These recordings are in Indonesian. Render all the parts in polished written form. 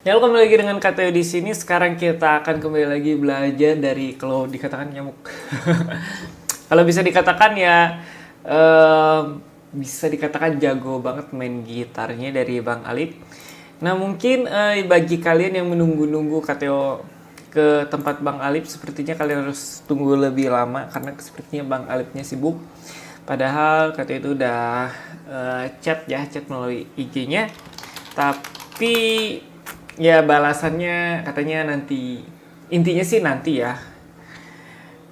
Ya, kembali lagi dengan Kateo di sini. Sekarang kita akan kembali lagi belajar dari kalau dikatakan nyamuk. Kalau bisa dikatakan ya bisa dikatakan jago banget main gitarnya dari Bang Alip. Nah, mungkin bagi kalian yang menunggu-nunggu Kateo ke tempat Bang Alip, sepertinya kalian harus tunggu lebih lama karena sepertinya Bang Alipnya sibuk. Padahal Kateo itu udah chat melalui IG-nya. Tapi ya balasannya katanya nanti, intinya sih nanti ya,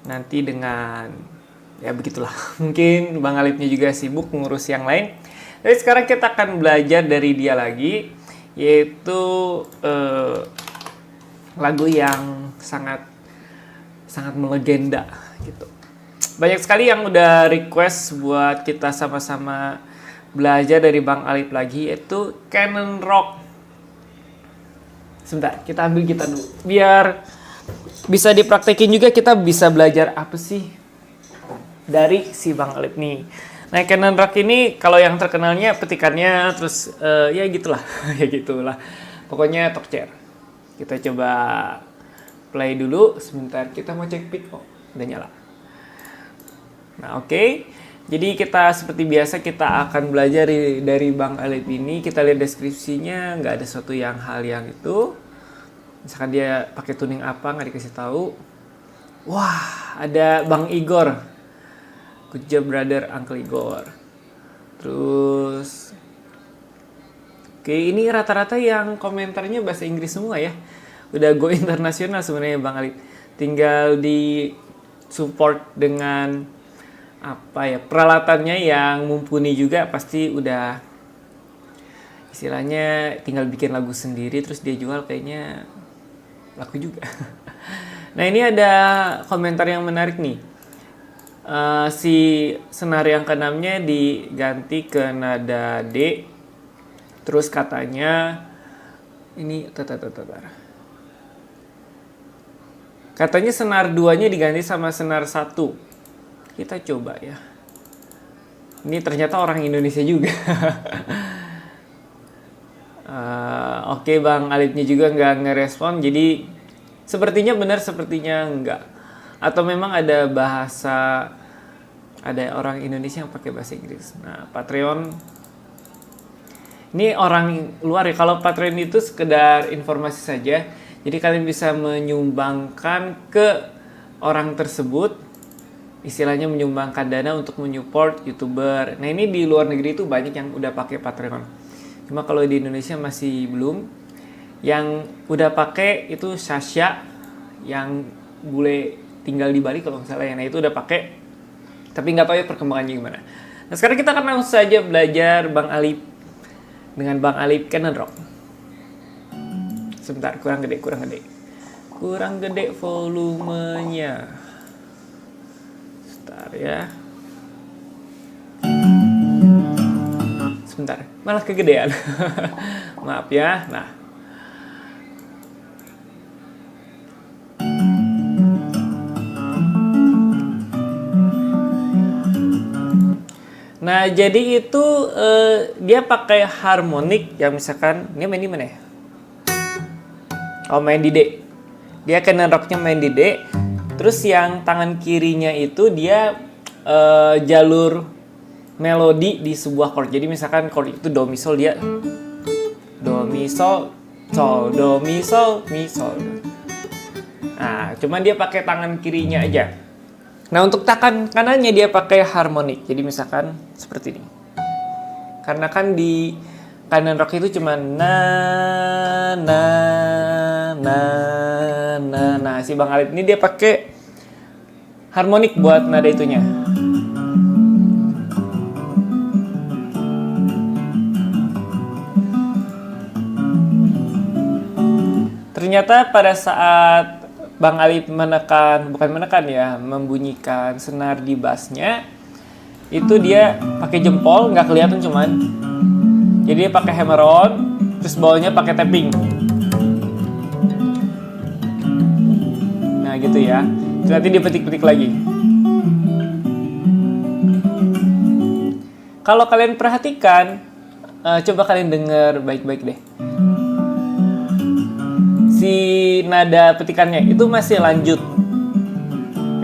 nanti dengan ya begitulah. Mungkin Bang Alipnya juga sibuk ngurus yang lain. Jadi sekarang kita akan belajar dari dia lagi, yaitu lagu yang sangat sangat melegenda gitu. Banyak sekali yang udah request buat kita sama-sama belajar dari Bang Alip lagi, yaitu Canon Rock. Sebentar, kita ambil gitar dulu. Biar bisa dipraktekin juga, kita bisa belajar apa sih dari si Bang Alip nih. Nah, Canon Rock ini kalau yang terkenalnya petikannya, terus ya gitulah. Ya gitulah. Pokoknya talk chair. Kita coba play dulu. Sebentar, kita mau cek pick. Oh, udah nyala. Nah, oke. Jadi kita seperti biasa kita akan belajar dari Bang Alip ini. Kita lihat deskripsinya, nggak ada suatu hal yang itu. Misalkan dia pakai tuning apa, nggak dikasih tahu. Wah, ada Bang Igor. Good job brother, Uncle Igor. Terus, oke, ini rata-rata yang komentarnya bahasa Inggris semua ya. Udah go internasional sebenarnya Bang Alip. Tinggal di support dengan apa ya, peralatannya yang mumpuni juga, pasti udah istilahnya tinggal bikin lagu sendiri terus dia jual, kayaknya laku juga. Nah, ini ada komentar yang menarik nih. Si senar yang keenamnya diganti ke nada D, terus katanya ini katanya senar 2-nya diganti sama senar 1. Kita coba ya. Ini ternyata orang Indonesia juga. Oke, Bang Alipnya juga nggak ngerespon. Jadi sepertinya benar, sepertinya enggak. Atau memang ada bahasa, ada orang Indonesia yang pakai bahasa Inggris. Nah, Patreon ini orang luar ya. Kalau Patreon itu sekedar informasi saja. Jadi kalian bisa menyumbangkan ke orang tersebut. Istilahnya menyumbangkan dana untuk menyupport YouTuber. Nah, ini di luar negeri itu banyak yang udah pakai Patreon. Cuma kalau di Indonesia masih belum. Yang udah pakai itu Sasha, yang bule tinggal di Bali kalau nggak salah ya. Nah, itu udah pakai. Tapi nggak tahu ya perkembangannya gimana. Nah, sekarang kita akan langsung saja belajar Bang Alip dengan Bang Alip Canon Rock. Sebentar, kurang gede volumenya. Ya, sebentar, malah kegedean. Maaf ya. Nah, jadi itu dia pakai harmonik yang misalkan ini main di mana ya? Oh, main di D. Dia Canon Rocknya main di D. Terus yang tangan kirinya itu dia jalur melodi di sebuah chord. Jadi misalkan chord itu do mi sol, dia do mi sol do mi sol mi sol. Nah, cuman dia pakai tangan kirinya aja. Nah, untuk tangan kanannya dia pakai harmonik. Jadi misalkan seperti ini. Karena kan di Canon Rock itu cuma nah, si Bang Alip ini dia pakai harmonik buat nada itunya. Ternyata pada saat Bang Alip membunyikan senar di bassnya, itu dia pakai jempol, nggak kelihatan cuman. Jadi dia pakai hammer on, terus bawahnya pakai tapping. Nah, gitu ya. Nanti dia petik-petik lagi. Kalau kalian perhatikan, coba kalian dengar baik-baik deh. nada petikannya itu masih lanjut.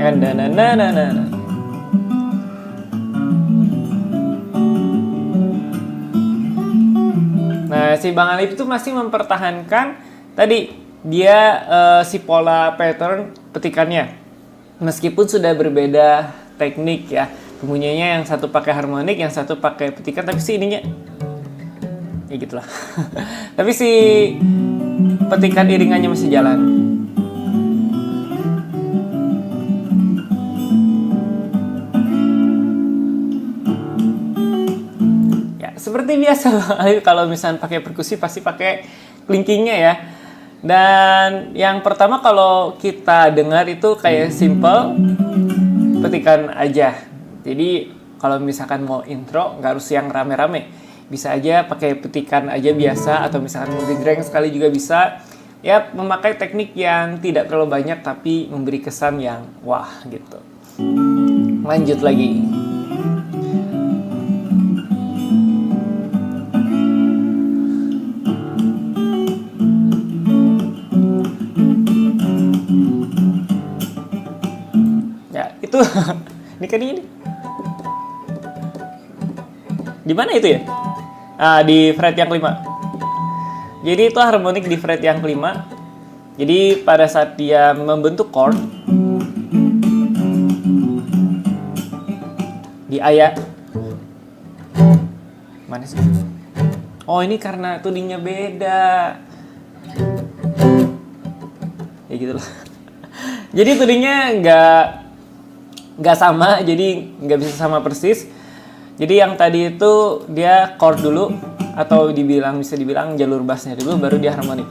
Ya kan? Nah, si Bang Alip itu masih mempertahankan tadi dia si pola pattern petikannya. Meskipun sudah berbeda teknik ya. Bunyinya yang satu pakai harmonik, yang satu pakai petikan, tapi si ininya ya gitulah. Tapi si petikan iringannya masih jalan. Ya, seperti biasa kalau misalnya pakai perkusi pasti pakai kelingkingnya ya. Dan yang pertama kalau kita dengar itu kayak simple petikan aja. Jadi kalau misalkan mau intro nggak harus yang rame-rame, bisa aja pakai petikan aja biasa, atau misalkan mau genjreng sekali juga bisa. Ya, memakai teknik yang tidak terlalu banyak tapi memberi kesan yang wah gitu. Lanjut lagi. Ya, itu ini kan ini. Di mana itu ya? Di fret yang kelima. Jadi itu harmonik di fret yang kelima. Jadi pada saat dia membentuk chord di A, mana sih? Oh, ini karena tuningnya beda. Ya gitulah. Jadi tuningnya nggak sama, jadi nggak bisa sama persis. Jadi yang tadi itu dia chord dulu, atau bisa dibilang jalur bassnya dulu, baru dia harmonik.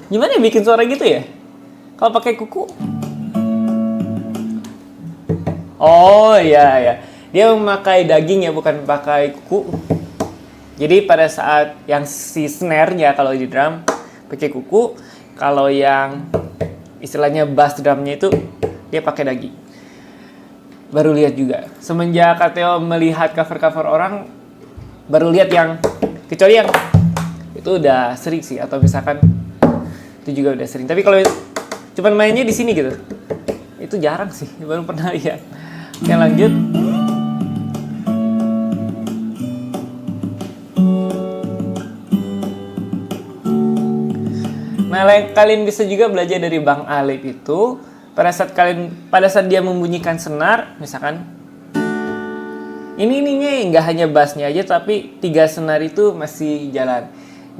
Gimana ya bikin suara gitu ya? Kalau pakai kuku? Oh iya ya, dia memakai daging ya, bukan pakai kuku. Jadi pada saat yang si snare-nya kalau di drum pakai kuku, kalau yang istilahnya bass drumnya itu dia pakai daging. Baru lihat juga. Semenjak Kateo melihat cover-cover orang, baru lihat yang, kecuali yang itu udah sering sih, atau misalkan itu juga udah sering. Tapi kalau cuman mainnya di sini gitu, itu jarang sih, baru pernah lihat. Oke, lanjut. Nah, kalian bisa juga belajar dari Bang Alip itu pada saat dia membunyikan senar, misalkan ininya nggak hanya bassnya aja, tapi 3 senar itu masih jalan.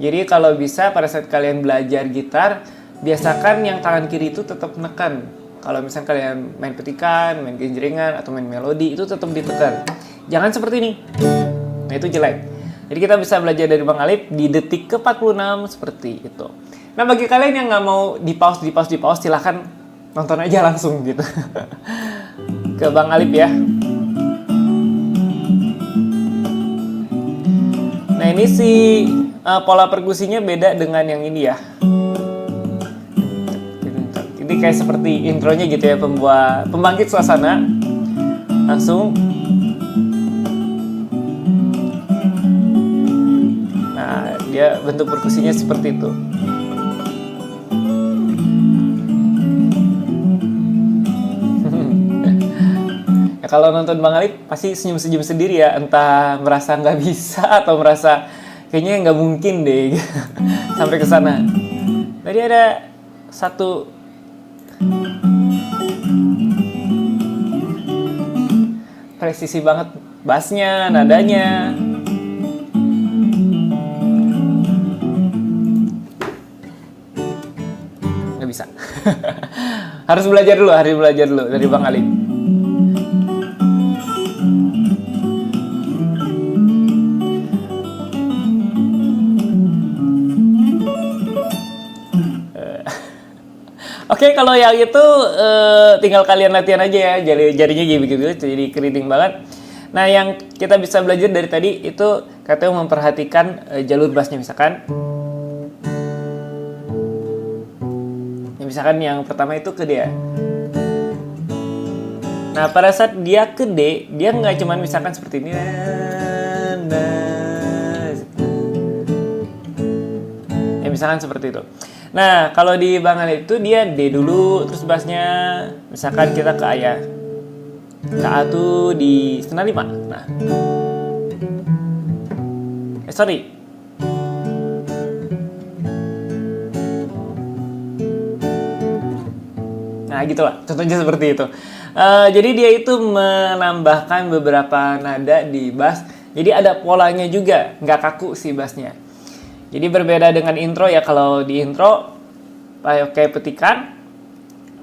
Jadi kalau bisa pada saat kalian belajar gitar, biasakan yang tangan kiri itu tetap menekan. Kalau misalkan kalian main petikan, main genjrengan, atau main melodi, itu tetap ditekan. Jangan seperti ini. Nah, itu jelek. Jadi kita bisa belajar dari Bang Alip di detik ke-46 seperti itu. Nah, bagi kalian yang nggak mau di pause, silahkan nonton aja langsung gitu. Ke Bang Alip ya. Nah, ini si pola perkusinya beda dengan yang ini ya. Ini kayak seperti intronya gitu ya, pembangkit suasana. Langsung. Nah, dia bentuk perkusinya seperti itu. Kalau nonton Bang Alip pasti senyum-senyum sendiri ya, entah merasa nggak bisa atau merasa kayaknya nggak mungkin deh sampai ke sana. Tadi ada satu presisi banget bassnya, nadanya. Nggak bisa. harus belajar dulu dari Bang Alip. Oke, kalau yang itu tinggal kalian latihan aja ya, jarinya gitu, jadi keriting banget. Nah, yang kita bisa belajar dari tadi itu Kateo memperhatikan jalur bassnya, misalkan. Misalkan yang pertama itu ke dia. Nah, pada saat dia ke D, dia nggak cuman misalkan seperti ini. Ya, misalkan seperti itu. Nah, kalau di Bang Alip itu dia D dulu, terus bassnya misalkan kita ke A ya. Ke A tuh di setengah 5. Nah. Sorry. Nah, gitulah. Contohnya seperti itu. Jadi dia itu menambahkan beberapa nada di bass. Jadi ada polanya juga, nggak kaku si bassnya. Jadi berbeda dengan intro ya. Kalau di intro kayak petikan,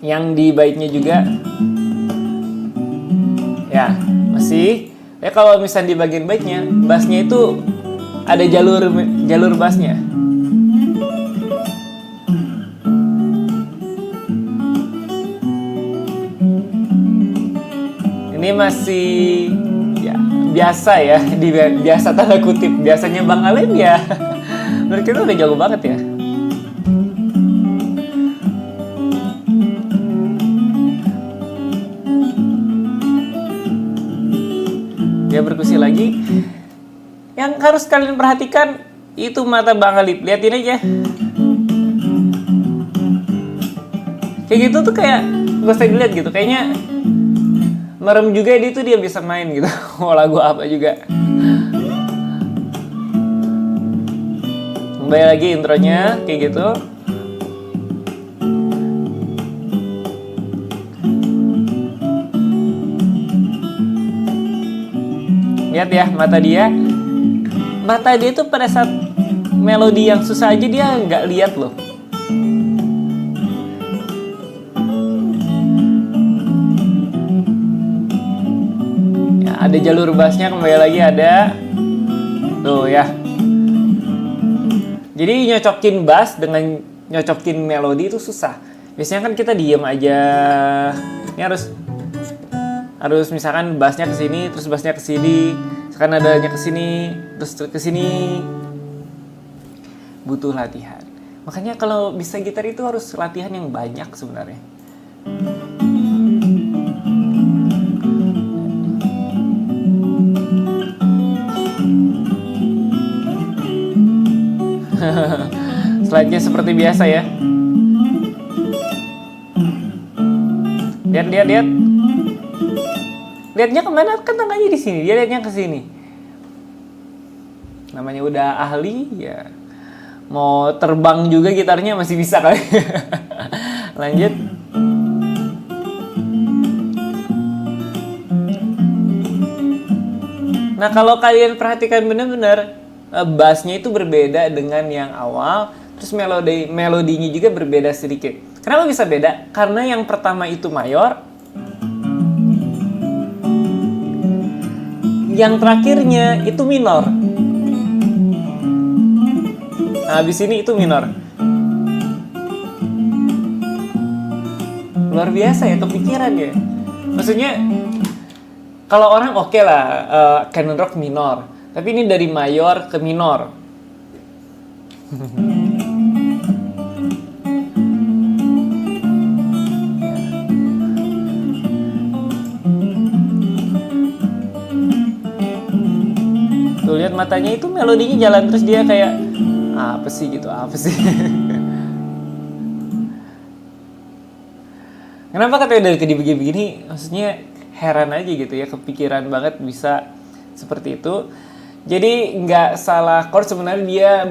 yang di baitnya juga ya masih. Ya kalau misalnya di bagian baitnya, bassnya itu ada jalur bassnya. Ini masih ya biasa ya, biasa tanda kutip. Biasanya Bang Alip ya menurut kita udah jauh banget ya. Dia berkusi lagi. Yang harus kalian perhatikan itu mata Bang Alip. Liatin aja. Kayak gitu tuh kayak gak usah dilihat gitu. Kayaknya merem juga dia bisa main gitu. Mau lagu apa juga. Kembali lagi intronya kayak gitu. Lihat ya mata dia. Mata dia tuh pada saat melodi yang susah aja dia nggak lihat loh. Ada jalur bassnya, kembali lagi ada tuh ya. Jadi nyocokin bass dengan nyocokin melodi itu susah. Biasanya kan kita diem aja. Ini harus misalkan bassnya ke sini, terus bassnya ke sini, misalkan nadanya ke sini, terus ke sini. Butuh latihan. Makanya kalau bisa gitar itu harus latihan yang banyak sebenarnya. Slide-nya seperti biasa ya. Lihat. Lihatnya kemana? Kan tangannya di sini. Dia lihatnya ke sini. Namanya udah ahli ya. Mau terbang juga gitarnya masih bisa kali. Lanjut. Nah, kalau kalian perhatikan benar-benar bassnya itu berbeda dengan yang awal, terus melodinya juga berbeda sedikit. Kenapa bisa beda? Karena yang pertama itu mayor, yang terakhirnya itu minor. Nah, habis ini itu minor. Luar biasa ya, kepikiran ya. Maksudnya kalau orang oke lah, canon rock minor. Tapi ini dari mayor ke minor. Tuh lihat matanya itu melodinya jalan terus dia kayak apa sih gitu, apa sih? Kenapa katanya dari tadi begini? Maksudnya heran aja gitu ya, kepikiran banget bisa seperti itu. Jadi nggak salah chord sebenarnya, dia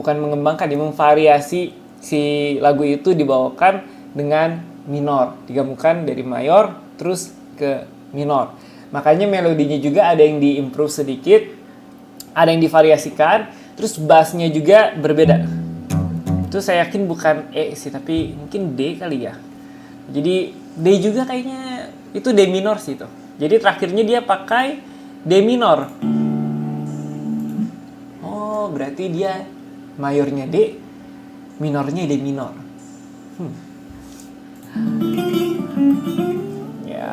bukan mengembangkan, dia memvariasi si lagu itu dibawakan dengan minor, digabungkan dari mayor terus ke minor. Makanya melodinya juga ada yang diimprove sedikit, ada yang divariasikan, terus bassnya juga berbeda. Itu saya yakin bukan E sih, tapi mungkin D kali ya. Jadi D juga kayaknya itu D minor sih itu. Jadi terakhirnya dia pakai D minor. Oh, berarti dia mayornya D, minornya D minor. Ya.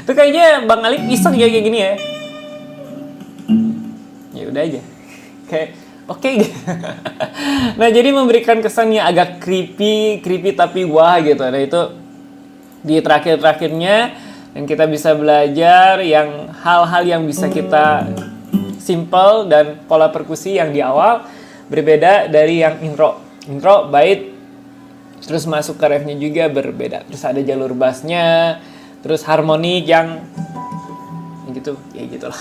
Itu kayaknya Bang Alip iseng ya kayak gini ya. Ya udah aja. Kayak Oke. Nah, jadi memberikan kesan yang agak creepy tapi wah gitu. Nah, itu di terakhir-terakhirnya dan kita bisa belajar yang hal-hal yang bisa kita simple dan pola perkusi yang di awal berbeda dari yang intro. Intro, bait, terus masuk ke refnya juga berbeda. Terus ada jalur bassnya, terus harmonik yang gitu, ya gitulah.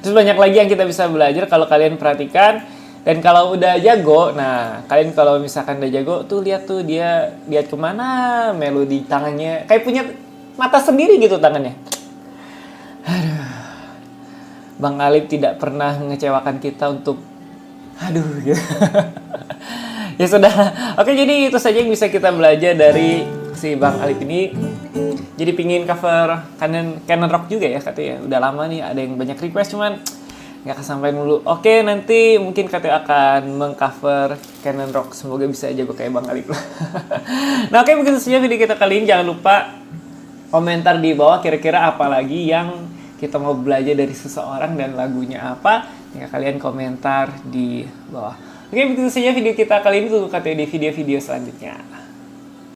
Terus banyak lagi yang kita bisa belajar kalau kalian perhatikan. Dan kalau udah jago, nah kalian kalau misalkan udah jago tuh lihat tuh dia lihat kemana melodi tangannya kayak punya mata sendiri gitu tangannya. Aduh, Bang Alip tidak pernah mengecewakan kita untuk gitu. Ya sudah. Oke, jadi itu saja yang bisa kita belajar dari si Bang Alip ini. Jadi pingin cover Canon Rock juga ya katanya. Udah lama nih ada yang banyak request cuman nggak kesampaian dulu. Oke, nanti mungkin katanya akan mengcover Canon Rock. Semoga bisa jago kayak Bang Alip. Nah, oke, begitu saja video kita kali ini. Jangan lupa komentar di bawah kira-kira apa lagi yang kita mau belajar dari seseorang dan lagunya apa. Tinggal kalian komentar di bawah. Oke, begitu saja video kita kali ini. Tunggu katanya di video-video selanjutnya.